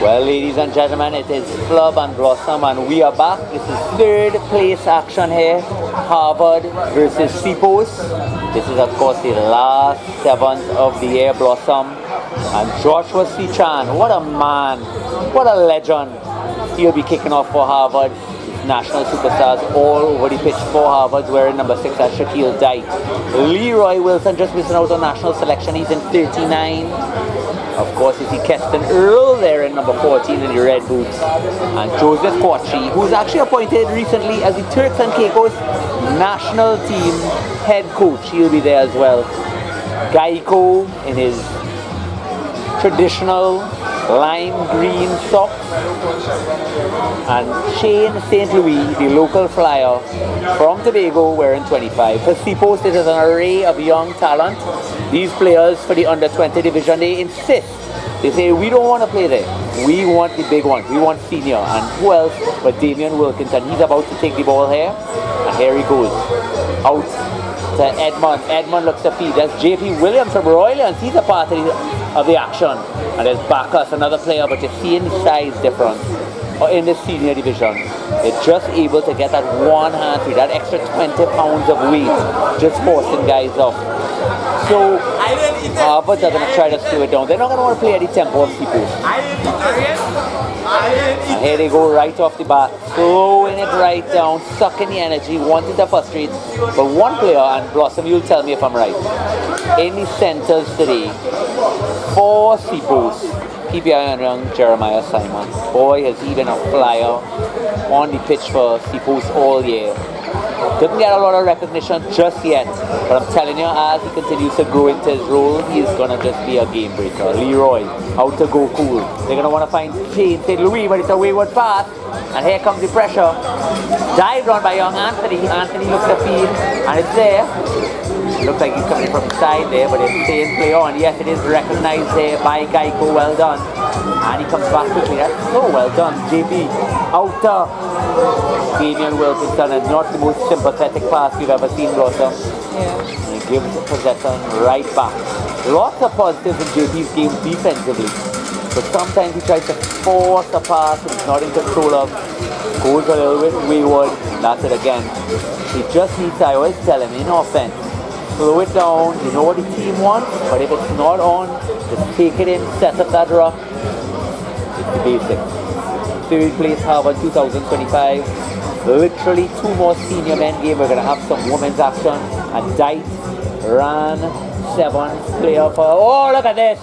Well, ladies and gentlemen, it is Flub and Blossom, and we are back. This is third place action here. Harvard versus Sepos. This is, of course, the last seventh of the year, Blossom. And Joshua Sechan, what a man, what a legend. He'll be kicking off for Harvard. National superstars all over the pitch for Harvard, wearing number 6 as Shaquille Dyke. Leroy Wilson just missing out on national selection. He's in 39. Of course, you see Keston Earl there in number 14 in the red boots. And Joseph Quattree, who's actually appointed recently as the Turks and Caicos national team head coach. He'll be there as well. Geico in his traditional lime green socks, and Shane St. Louis, the local flyer from Tobago, wearing 25. For Sepos, it is an array of young talent. These players for the under 20 division, they insist. They say, we don't want to play there. We want the big ones. We want senior. And who else but Damian Wilkinson? He's about to take the ball here. And here he goes. Out to Edmund. Edmund looks to feed. That's JP Williams from Roylands. He's a part of the action. And there's Bacchus, another player, but you're seeing the size difference in the senior division. They're just able to get that one hand through, that extra 20 pounds of weight, just forcing guys off. So, Harvard are going to try to slow it down. They're not going to want to play at the tempo of Sepos. And here they go right off the bat, slowing it right down, sucking the energy, wanting to frustrate. But one player, and Blossom, you'll tell me if I'm right, in the centers today, for Sepos, keep your eye on young Jeremiah Simon. Boy, has he been a flyer on the pitch for Sepos all year. Didn't get a lot of recognition just yet, but I'm telling you, as he continues to grow into his role, he's going to just be a game breaker. Leroy, out to go cool. They're going to want to find Shane St. Louis, but it's a wayward pass. And here comes the pressure. Dived on by young Anthony. Anthony looks to feed, and it's there. Looks like he's coming from the side there, but it's staying play on. Yes, it is recognized there by Geico. Well done. And he comes back quickly. That's so well done. JP out to Damian Wilkinson, and not the most sympathetic pass you've ever seen, Blossom. Yeah. And he gives possession right back. Lots of positives in JP's game defensively, but sometimes he tries to force a pass and he's not in control of. Goes a little bit wayward. That's it again. He just needs to, I always tell him, in offense, slow it down. You know what the team wants, but if it's not on, just take it in, set up that rock. It's the basics. Third place Harvard 2025. Literally 2 more senior men game. We're going to have some women's action. And Dyke ran 7 player for. Oh, look at this.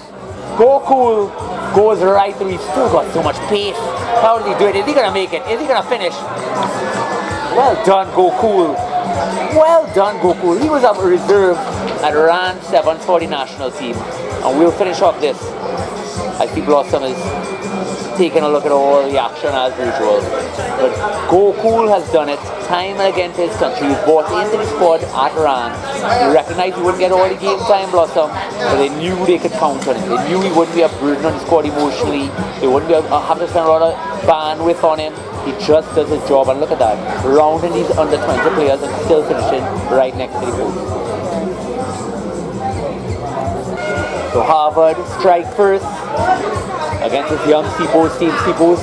Go cool. Goes right through. He's still got so much pace. How did he do it? Is he going to make it? Is he going to finish? Well done, Go Cool. Well done, Go Cool. He was up reserve and ran 7 for the national team. And we'll finish off this. I see Blossom is taking a look at all the action as usual. But Go Cool has done it time and again for his country. He was brought into the squad at RAN. He recognized he wouldn't get all the game time, Blossom, but they knew they could count on him. They knew he wouldn't be a burden on the squad emotionally. They wouldn't have to spend a lot of bandwidth on him. He just does his job, and look at that. Rounding these under 20 players and still finishing right next to the goal. So Harvard strike first against this young Sepos team. Sepos,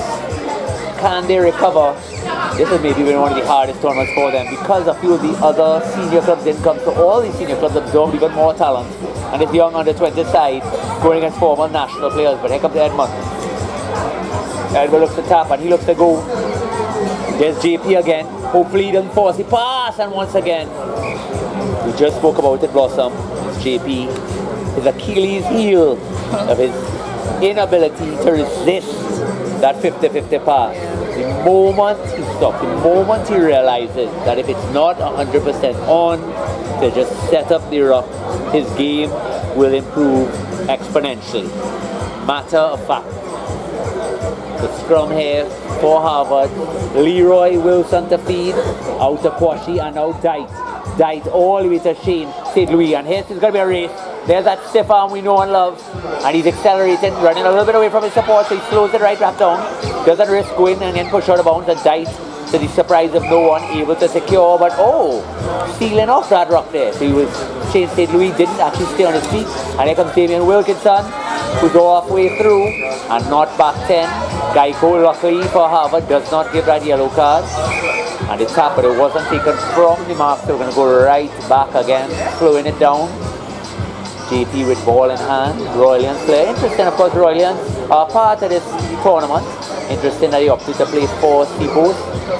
can they recover? This has maybe been one of the hardest tournaments for them because a few of the other senior clubs didn't come. So all these senior clubs absorbed even more talent. And this young under 20 side going against former national players. But here comes Edmund. Edmund looks to tap and he looks to go. There's JP again. Hopefully he doesn't force the pass. And once again, we just spoke about it, Blossom. It's JP. His Achilles heel of his inability to resist that 50-50 pass. The moment he stops, the moment he realizes that if it's not 100% on, to just set up the rock, his game will improve exponentially. Matter of fact. The scrum here for Harvard. Leroy Wilson to feed, out to Quashy, and now Dyke. Dyke all the way to Shane St. Louis, and here's going to be a race. There's that stiff arm we know and love, and he's accelerating, running a little bit away from his support, so he slows it right back down. Doesn't risk going and then push out of bounds, and Dyke, to the surprise of no one, able to secure, but sealing off that rock there. So he was, Shane St. Louis didn't actually stay on his feet, and here comes Damian Wilkinson, who's halfway through, and not back 10. Geico, luckily for Harvard, does not give that yellow card. And the tap, but it wasn't taken from the mark, so we're going to go right back again, slowing it down. JP with ball in hand, Royalians player. Interesting, of course, Royalians are part of this tournament. Interesting that he opted to play for Sepos.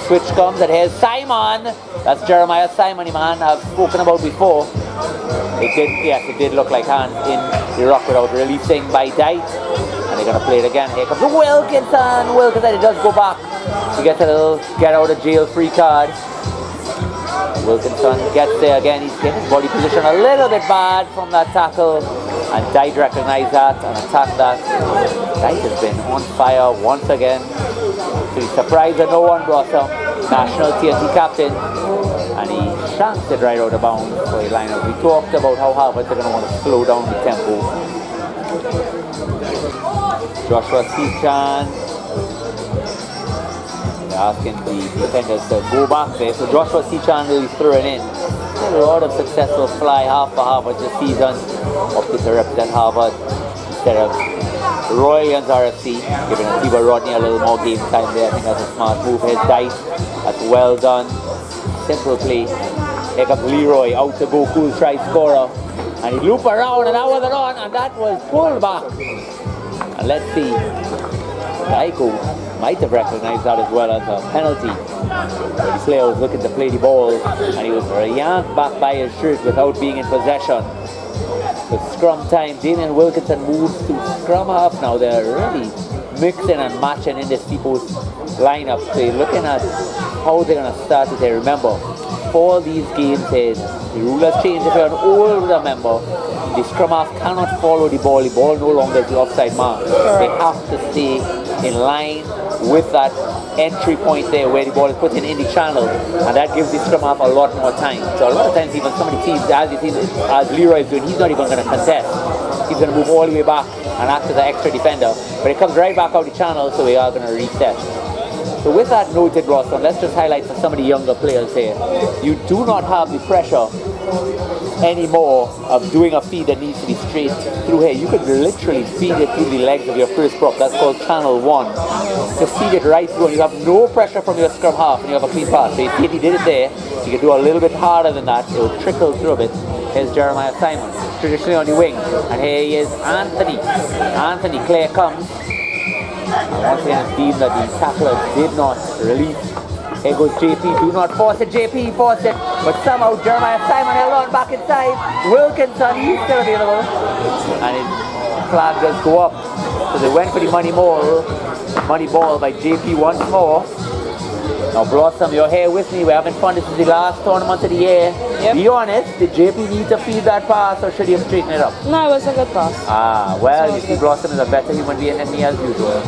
Switch comes, and here's Simon. That's Jeremiah Simon, the man I've spoken about before. It did look like hand in the rock without releasing by Dite. And they're going to play it again. Here comes Wilkinson. Wilkinson, it does go back. He gets a little get out of jail free card. Wilkinson gets there again. He's getting his body position a little bit bad from that tackle. And Dite recognized that and attacked that. Dite has been on fire once again. So he's surprised that no one brought him. National TNT captain. And he shanks it right out of bounds for a lineup. We talked about how Harvard are going to want to slow down the tempo. Joshua Sechan. Asking the defenders to go back there. So Joshua Sechan really throwing in. A lot of successful fly half for Harvard this season. Opted to represent Harvard instead of Royalians RFC, giving Stewart Rodney a little more game time there. I think that's a smart move. Here's Dite. That's well done. Simple play. Here comes Leroy out to go, cool try scorer. And he looped around and that wasn't on, and that was pulled back. And let's see. Geico might have recognized that as well as a penalty. The player was looking to play the ball and he was yanked back by his shirt without being in possession. With scrum time, Damian Wilkinson moves to scrum half now. They're really mixing and matching in the Sepos lineup. So you're looking at how they're going to start it here. Remember, for these games here, the rule has changed. If you're an older member, the scrum half cannot follow the ball. The ball no longer is the offside mark. They have to stay in line with that entry point there where the ball is put in the channel, and that gives the scrum half a lot more time. So a lot of times even some of the teams, as you see, as Leroy is doing, he's not even going to contest. He's going to move all the way back and act as an extra defender, but it comes right back out the channel, so we are going to reset. So with that noted, Roston, let's just highlight for some of the younger players here. You do not have the pressure anymore of doing a feed that needs to be straight through here. You could literally feed it through the legs of your first prop. That's called channel 1. Just feed it right through and you have no pressure from your scrum half and you have a clean pass. So you see if he did it there, you can do a little bit harder than that. It will trickle through a bit. Here's Jeremiah Simon, traditionally on the wing. And here he is, Anthony. Anthony, Claire comes. And once again it's deemed that the tackler did not release. Here goes JP, do not force it, JP forced it, but somehow Jeremiah Simon held on back inside. Wilkinson, he's still available. And his flag does go up. So they went for the money ball by JP once more. Now Blossom, you're here with me, we're having fun. This is the last tournament of the year. Yep. Be honest, did JP need to feed that pass or should he have straightened it up? No, it was a good pass. Ah, well, you see Blossom is a better human being than me as usual.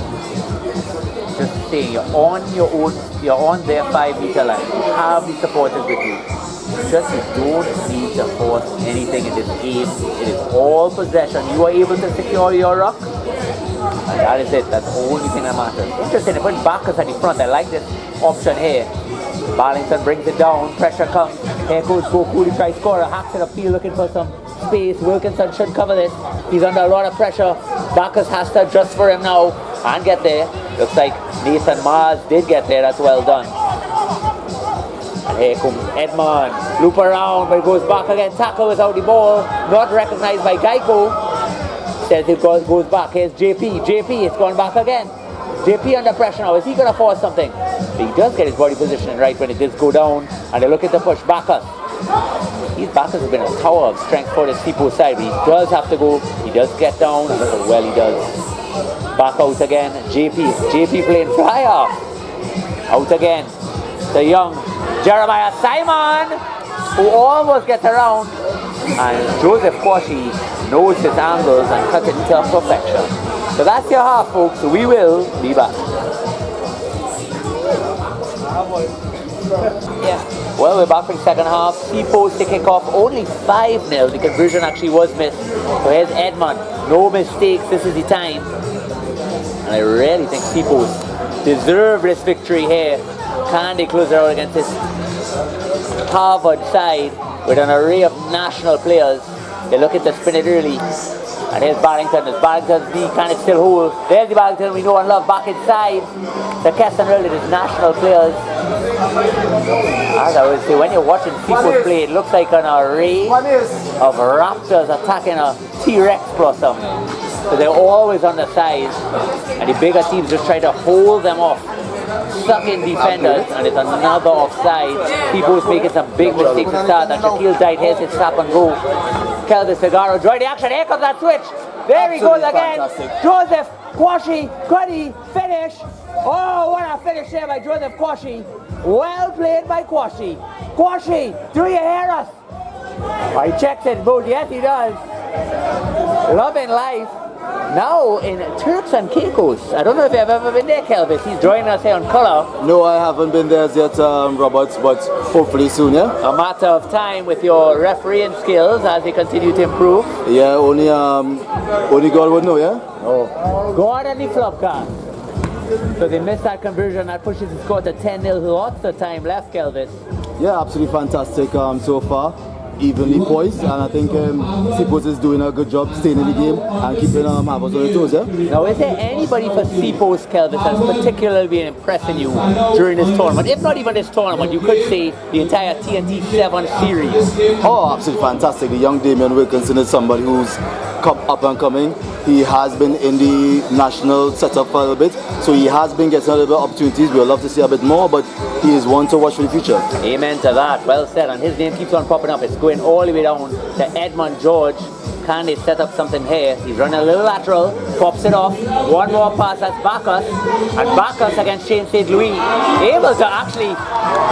Just saying, you're on your own, you're on their 5-meter line. You have the supporters with you. Just you don't need to force anything in this game. It is all possession. You are able to secure your rock. And that is it. That's the only thing that matters. Interesting, they put Bacchus at the front. I like this option here. Barlington brings it down. Pressure comes. Here goes Goku to try score. Hacks it upfield looking for some space. Wilkinson should cover this. He's under a lot of pressure. Bacchus has to adjust for him now and get there. Looks like Nathan Mars did get there. That's well done. And here comes Edmond. Loop around, but it goes back again. Tackle without the ball. Not recognized by Geico. Says it goes back. Here's JP. JP, it's gone back again. JP under pressure now. Is he going to force something? He does get his body positioning right when it does go down. And they're looking to push Bacchus. These Bacchus have been a tower of strength for the Sepos side. But he does have to go. He does get down. And look how well he does. Back out again. JP playing fly off. Out again. The young Jeremiah Simon, who almost gets around. And Joseph Quashie knows his angles and cuts it into perfection. So that's your half, folks. We will be back. Yeah. Well, we're back for the second half. Sepos to kick off only 5-0. The conversion actually was missed. So here's Edmond. No mistakes. This is the time. And I really think Sepos deserve this victory here. Can they close it out against this Harvard side with an array of national players? They're looking to spin it early. And here's Barrington. As Barrington's knee can it still hold. There's the Barrington we know and love back inside. The Keston really is national players. As I would say, when you're watching people play, it looks like an array of raptors attacking a T-Rex blossom. So they're always on the sides, and the bigger teams just try to hold them off. Stuck in defenders, and it's another offside. People's making some big mistakes to start, and Shaquille Dyke has his stop and go. Kelvis Figaro join the action. Here comes that switch. There he goes again. Fantastic. Joseph Quashi, Cuddy, finish. Oh, what a finish there by Joseph Quashi. Well played by Quashi. Quashi, do you hear us? Oh, he checks it, Mood. Yes, he does. Loving life. Now in Turks and Caicos. I don't know if you've ever been there, Kelvis. He's joining us here on Colour. No, I haven't been there yet, Robert, but hopefully soon, yeah? A matter of time with your refereeing skills as they continue to improve. Yeah, only God would know, yeah? Oh, God and the flop car. So they missed that conversion. That pushes the score to 10-0. Lots of time left, Kelvis. Yeah, absolutely fantastic so far. Evenly poised, and I think Sepos is doing a good job staying in the game and keeping Havers on the toes, yeah? Now, is there anybody for Sepos, Kelvis, that's particularly been impressing you during this tournament? If not even this tournament, you could say the entire TNT 7 series. Oh, absolutely fantastic. The young Damian Wilkinson is somebody who's come up and coming. He has been in the national setup for a little bit, so he has been getting a little bit of opportunities. We would love to see a bit more, but he is one to watch for the future. Amen to that. Well said. And his name keeps on popping up. It's going all the way down to Edmund George. Can they set up something here? He's running a little lateral, pops it off. One more pass, that's Bacchus. And Bacchus against Shane St. Louis. Able to actually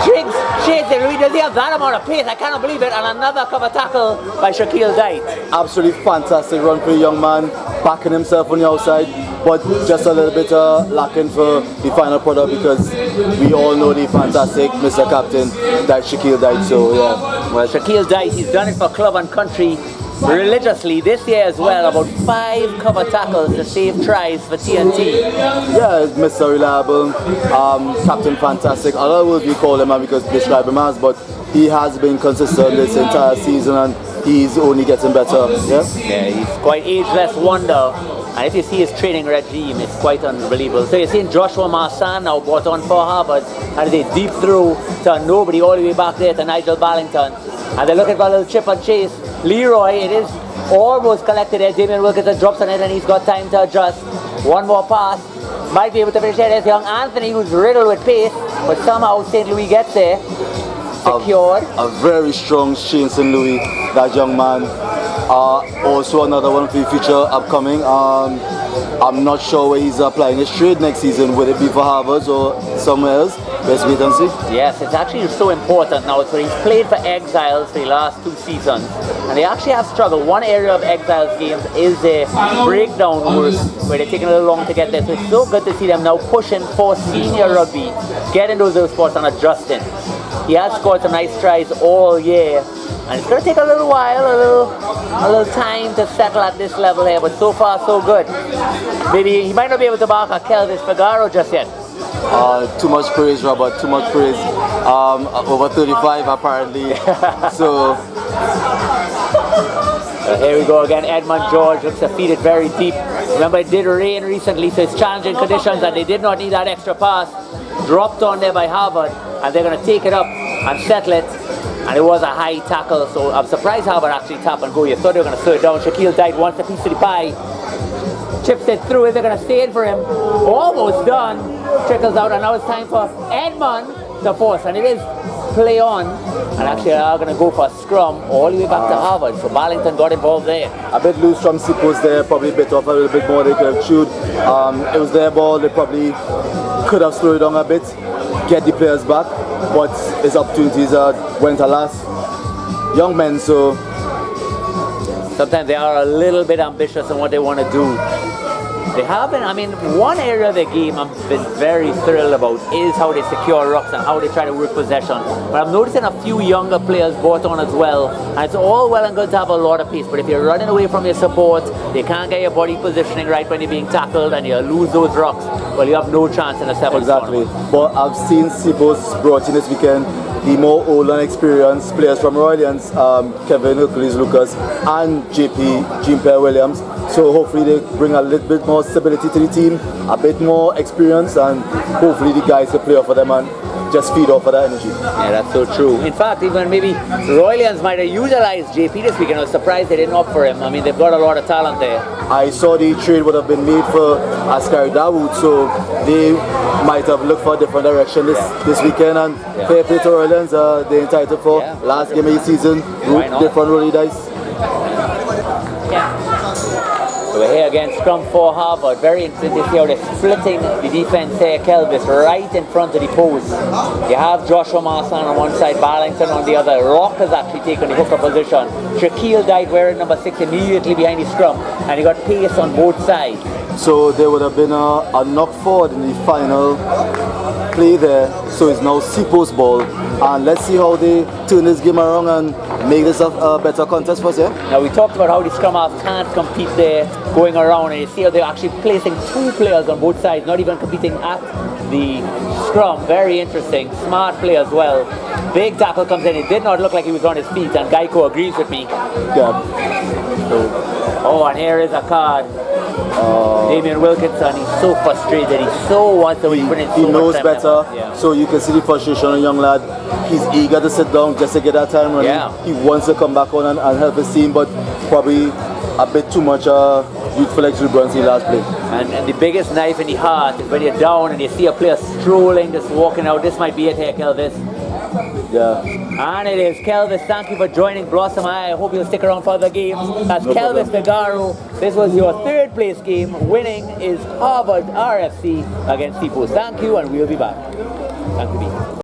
tricks Shane St. Louis. Does he have that amount of pace? I cannot believe it. And another cover tackle by Shaquille Dyke. Absolutely fantastic run for the young man, backing himself on the outside, but just a little bit lacking for the final product because we all know the fantastic Mr. Captain, that Shaquille Dyke. So, yeah. Well, Shaquille Dyke, he's done it for club and country religiously this year as well. About 5 cover tackles to save tries for TNT. Yeah, Mr. Reliable, Captain Fantastic. Other words we call him because describe him as, but he has been consistent this entire season and he's only getting better. Yeah, he's quite ageless wonder. And if you see his training regime, it's quite unbelievable. So you're seeing Joshua Marsan now brought on for Harvard, and they deep through to nobody all the way back there to Nigel Barrington. And they're looking for a little chip and chase. Leroy, it is almost collected there. Damian Wilkinson drops on it and he's got time to adjust. One more pass. Might be able to finish there. There's young Anthony who's riddled with pace, but somehow St. Louis gets there. Secured. A very strong Shane St. Louis, that young man. Also another one for the future upcoming. I'm not sure where he's applying his trade next season. Would it be for Harvard or somewhere else? Let's wait and see. Yes, it's actually so important now. So he's played for Exiles for the last 2 seasons, and they actually have struggled. One area of Exiles games is their breakdown work, where they're taking a little long to get there. So it's so good to see them now pushing for senior rugby, getting those little spots and adjusting. He has scored some nice tries all year, and it's going to take a little while, a little time to settle at this level here, but so far so good. Maybe he might not be able to mark a Kelvis Figaro just yet. Too much praise, Robert, too much praise. Over 35 apparently. So here we go again. Edmund George looks to feed it very deep. Remember, it did rain recently, so it's challenging conditions, and they did not need that extra pass. Dropped on there by Harvard, and they're going to take it up and settle it. And it was a high tackle, so I'm surprised Harvard actually tap and go. You thought they were going to slow it down. Shaquille Dyke wants a piece of the pie. Chips it through. Is they're going to stay in for him? Almost done. Trickles out, and now it's time for Edmund to force, and it is play on. And actually, they are going to go for a scrum all the way back to Harvard. So Barlington got involved there. A bit loose from Sepos there, probably bit off a little bit more. They could have chewed. It was their ball. They probably could have slowed it down a bit, get the players back, but his opportunities went alas. Young men, so sometimes they are a little bit ambitious in what they want to do. They have been, I mean, one area of the game I've been very thrilled about is how they secure rucks and how they try to work possession. But I'm noticing a few younger players brought on as well. And it's all well and good to have a lot of pace, but if you're running away from your support, they can't get your body positioning right when you're being tackled and you lose those rucks, well, you have no chance in a 7th exactly. tournament. But I've seen Sepos brought in this weekend the more old and experienced players from Royals, Kevin Hercules Lucas and JP Jean-Pierre Williams. So hopefully they bring a little bit more stability to the team, a bit more experience, and hopefully the guys can play off for them and just feed off of that energy. Yeah, that's so true. In fact, even maybe Royals might have utilized JP this weekend. I was surprised they didn't opt for him. I mean, they've got a lot of talent there. I saw the trade would have been made for Askari Dawood, so they might have looked for a different direction this weekend. And fair play to Royals, they're entitled for last game of the season, different rolling dice. So we're here against scrum for Harvard. Very interesting to see how they're splitting the defense here. Kelvis right in front of the post. You have Joshua Marsan on one side, Barlington on the other. Rock has actually taken the hooker position. Shaquille died wearing number 6 immediately behind the scrum, and he got pace on both sides. So there would have been a knock forward in the final play there. So it's now Sepos ball, and let's see how they turn this game around and make this a better contest for us. Yeah? Now we talked about how the scrum half can't compete there going around, and you see how they're actually placing 2 players on both sides, not even competing at the scrum. Very interesting, smart play as well. Big tackle comes in. It did not look like he was on his feet, and Geico agrees with me. Yeah. Oh, and here is a card. Damian Wilkinson, he's so frustrated. He so wants to win. He knows better, so you can see the frustration on a young lad. He's eager to sit down just to get that time running. Yeah. He wants to come back on and help his team, but probably a bit too much youthful exuberance in the last play. And the biggest knife in the heart is when you're down and you see a player strolling, just walking out. This might be it here, Kelvis. Yeah. And it is Kelvis. Thank you for joining Blossom. I hope you'll stick around for other games. That's Kelvis Figaro. This was your 3rd place game. Winning is Harvard RFC against Sepos. Thank you, and we'll be back. Thank you.